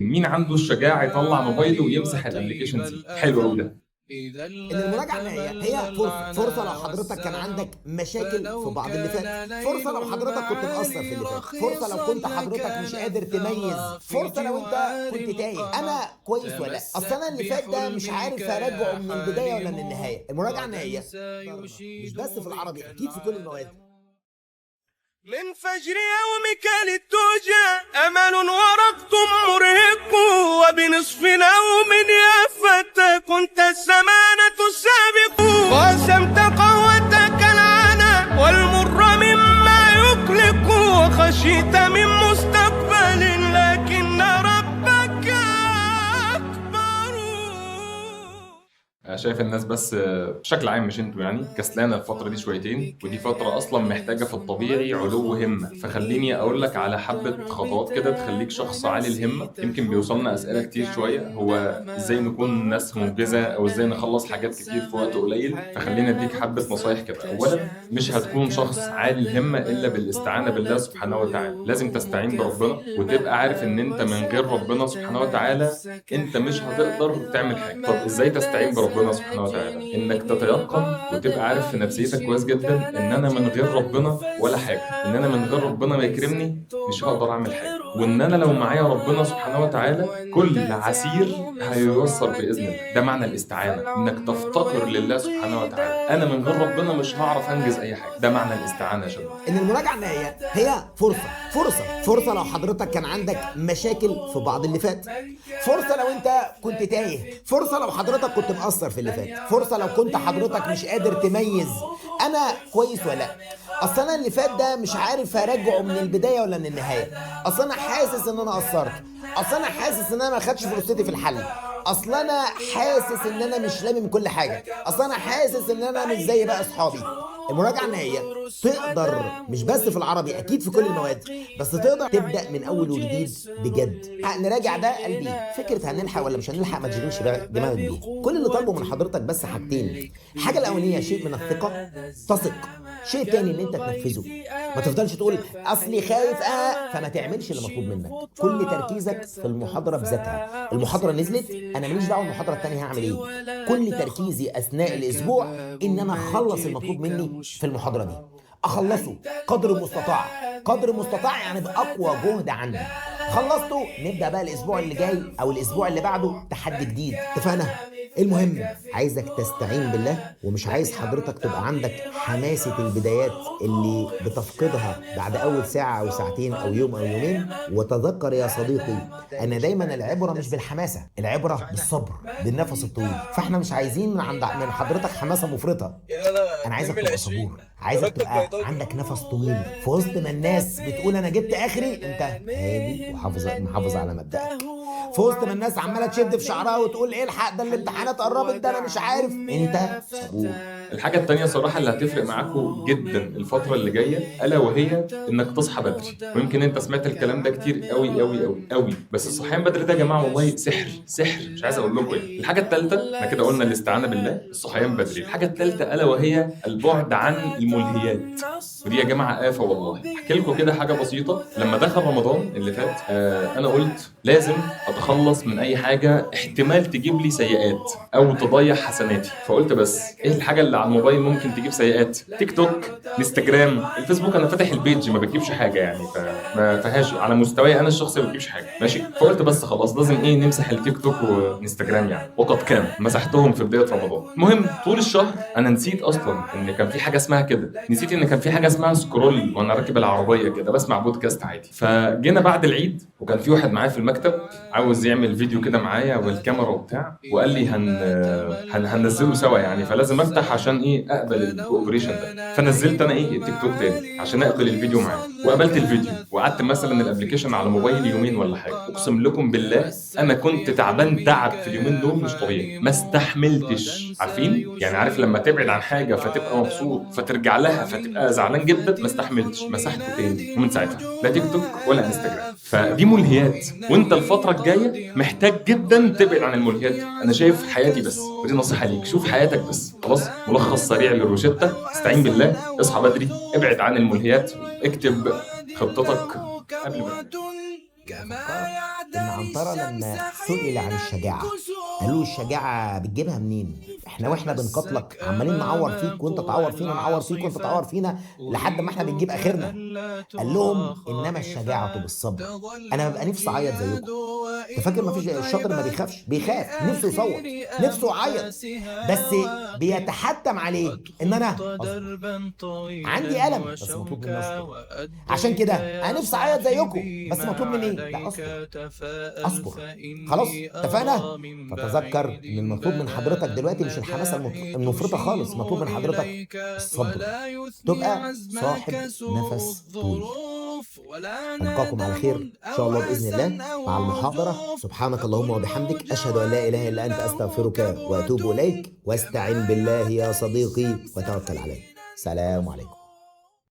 مين عنده الشجاعه يطلع موبايله ويمسح الابلكيشنز دي؟ حلو قوي ده. ان المراجعه النهائيه هي فرصه لو حضرتك كان عندك مشاكل في بعض اللي فات، فرصه لو حضرتك كنت مقصر في اللي فات، فرصه لو كنت حضرتك مش قادر تميز، فرصه لو انت كنت تايه انا كويس ولا لا، اصل انا اللي فات ده مش عارف اراجعه من البدايه ولا من النهايه. المراجعه النهائيه مش بس في العربي، اكيد في كل المواد. من فجر يومك للدجى أمل ورقد مرهق، وبنصف نوم يا فتى كنت الزمانة السابق. قاسمت قهوتك العنا والمر مما يقلق، وخشيت من مستقبل لكن ربك أكبر. شايف الناس بس بشكل عام مش انتوا يعني كسلانه الفتره دي شويتين، ودي فتره اصلا محتاجه في الطبيعي علو همه. فخليني اقول لك على حبه خطوات كده تخليك شخص عالي الهمه. يمكن بيوصلنا اسئله كتير شويه، هو ازاي نكون ناس منجزه او ازاي نخلص حاجات كتير في وقت قليل. فخلينا اديك حبه نصايح كده. اولا، مش هتكون شخص عالي الهمه الا بالاستعانه بالله سبحانه وتعالى. لازم تستعين بربنا وتبقى عارف ان انت من غير ربنا سبحانه وتعالى انت مش هتقدر تعمل حاجه. طب ازاي تستعين بربنا سبحانه وتعالى؟ انك تتيقن وتبقى عارف في نفسيتك كويس جدا ان انا من غير ربنا ولا حاجه، ان انا من غير ربنا ما يكرمني مش هقدر اعمل حاجه، وان انا لو معايا ربنا سبحانه وتعالى كل عسير هييسر باذن الله. ده معنى الاستعانه، انك تفتقر لله سبحانه وتعالى. انا من غير ربنا مش هعرف انجز اي حاجه. ده معنى الاستعانه يا شباب. ان المراجعه النهائيه هي فرصه لو حضرتك كان عندك مشاكل في بعض اللي فات، فرصه لو انت كنت تايه، فرصه لو حضرتك كنت مقصر في اللي فات، فرصه لو كنت حضرتك مش قادر تميز انا كويس ولا لا، اصل انا اللي فات ده مش عارف اراجعه من البدايه ولا من النهايه، اصل انا حاسس ان انا قصرت، اصل انا حاسس ان انا ما خدتش فرصتي في الحل، اصل انا حاسس ان انا مش لامم كل حاجه، اصل انا حاسس ان انا مش زي بقى اصحابي. المراجعه النهائيه تقدر مش بس في العربي، اكيد في كل المواد، بس تقدر تبدا من اول وجديد بجد. نراجع ده قلبي، فكره هنلحق ولا مش هنلحق ما تشغلش دماغك بيه. كل اللي طالبه من حضرتك بس حاجتين: الحاجه الاولانيه شيء من الثقه، تثق، شيء تاني ان انت تنفذه. ما تفضلش تقول اصلي خايف فما تعملش اللي مطلوب منك. كل تركيزك في المحاضره بذاتها. المحاضره نزلت، انا ماليش دعوه المحاضره الثانيه هعمل ايه. كل تركيزي اثناء الاسبوع ان انا اخلص المطلوب مني في المحاضره دي، اخلصه قدر المستطاع. قدر المستطاع يعني باقوى جهد عندي. خلصته، نبدا بقى الاسبوع اللي جاي او الاسبوع اللي بعده تحدي جديد. اتفقنا؟ المهم عايزك تستعين بالله، ومش عايز حضرتك تبقى عندك حماسة البدايات اللي بتفقدها بعد أول ساعة أو ساعتين أو يوم أو يومين. وتذكر يا صديقي أن دايما العبرة مش بالحماسة، العبرة بالصبر، بالنفس الطويل. فاحنا مش عايزين من حضرتك حماسة مفرطة. أنا عايزك تبقى صبور، عايزك تبقى عندك نفس طويل في وسط ما الناس بتقول أنا جبت آخري، أنت هادي ومحافظ على مبدأك. في وسط ما الناس عماله تشد في شعرها وتقول ايه الحق ده الامتحانات قربت، ده انا مش عارف، انت صبور. الحاجة التانية صراحة اللي هتفرق معاكم جدا الفترة اللي جاية ألا وهي إنك تصحى بدري. ويمكن أنت سمعت الكلام ده كتير قوي قوي قوي قوي، بس الصحيان بدري ده يا جماعة والله سحر مش عايز أقول لكم إيه. الحاجة التالتة، إحنا كده قلنا الاستعانة بالله، الصحيان بدري. الحاجة التالتة ألا وهي البعد عن الملهيات. ودي يا جماعة آفة والله. أحكي لكم كده حاجة بسيطة. لما دخل رمضان اللي فات أنا قلت لازم أتخلص من أي حاجة احتمال تجيب لي سيئات أو تضيع حسناتي. فقلت بس إيه الحاجة اللي على الموبايل ممكن تجيب سيئات؟ تيك توك، انستجرام، الفيسبوك. انا فاتح البيج ما بتجيبش حاجه يعني، فما فيهاش على مستواي انا الشخصي ما بتجيبش حاجه ماشي. فقلت بس خلاص لازم نمسح التيك توك وانستجرام يعني، وقد كان مسحتهم في بدايه رمضان. المهم طول الشهر انا نسيت اصلا ان كان في حاجه اسمها كده، نسيت ان كان في حاجه اسمها سكرول وانا راكب العربيه كده بسمع بودكاست عادي. فجينا بعد العيد وكان في واحد معايا في المكتب عاوز يعمل فيديو كده معايا والكاميرا وبتاع، وقال لي هننزله سوا يعني، فلازم افتح عشان اقبل الكوبريشن ده. فنزلت انا التيك توك تاني عشان اقبل الفيديو معاه، وقبلت الفيديو وقعدت مثلا الابلكيشن على موبايلي يومين ولا حاجه. اقسم لكم بالله انا كنت تعبان تعب في اليومين دول مش طبيعي، ما استحملتش. عارفين يعني، عارف لما تبعد عن حاجه فتبقى مبسوط فترجع لها فتبقى زعلان جدا؟ ما استحملتش، مسحته تاني. ومن ساعتها لا تيك توك ولا انستجرام. فدي ملهيات، وانت الفتره الجايه محتاج جدا تبعد عن الملهيات. انا شايف حياتي بس، ودي نصيحه ليك، شوف حياتك بس. خلاص، ملخص سريع للروشتة: استعين بالله، اصحى بدري، ابعد عن الملهيات، اكتب خطتك قبل ما ان عنترة لما سئل عن الشجاعة قالوا له الشجاعة بتجيبها منين؟ احنا واحنا بنقاتلك عمالين نعور فيك وانت تعور فينا، نعور فيك وانت تعور فينا لحد ما احنا بنجيب اخرنا. قال لهم انما الشجاعة بالصبر. انا ببقى نفسي اعيط زيكم. انت فاكر ما فيش الشاطر ما بيخافش؟ بيخاف، نفسه يصوت، نفسه يعيط، بس بيتحتم عليه ان انا عندي ألم بس مطلوب مني اصبر. عشان كده انا نفسي اعيط زيكم بس مطلوب مني ايه؟ لا اصبر، اصبر. خلاص اتفقنا؟ فتذكر ان المطلوب من حضرتك دلوقتي مش الحماسه المفرطه خالص، مطلوب من حضرتك الصبر، تبقى صاحب نفس طويل. ألقاكم على خير إن شاء الله بإذن الله مع المحاضرة. سبحانك اللهم وبحمدك، أشهد أن لا إله إلا أنت، أستغفرك وأتوب إليك، واستعن بالله يا صديقي وتوكل عليه. سلام عليكم.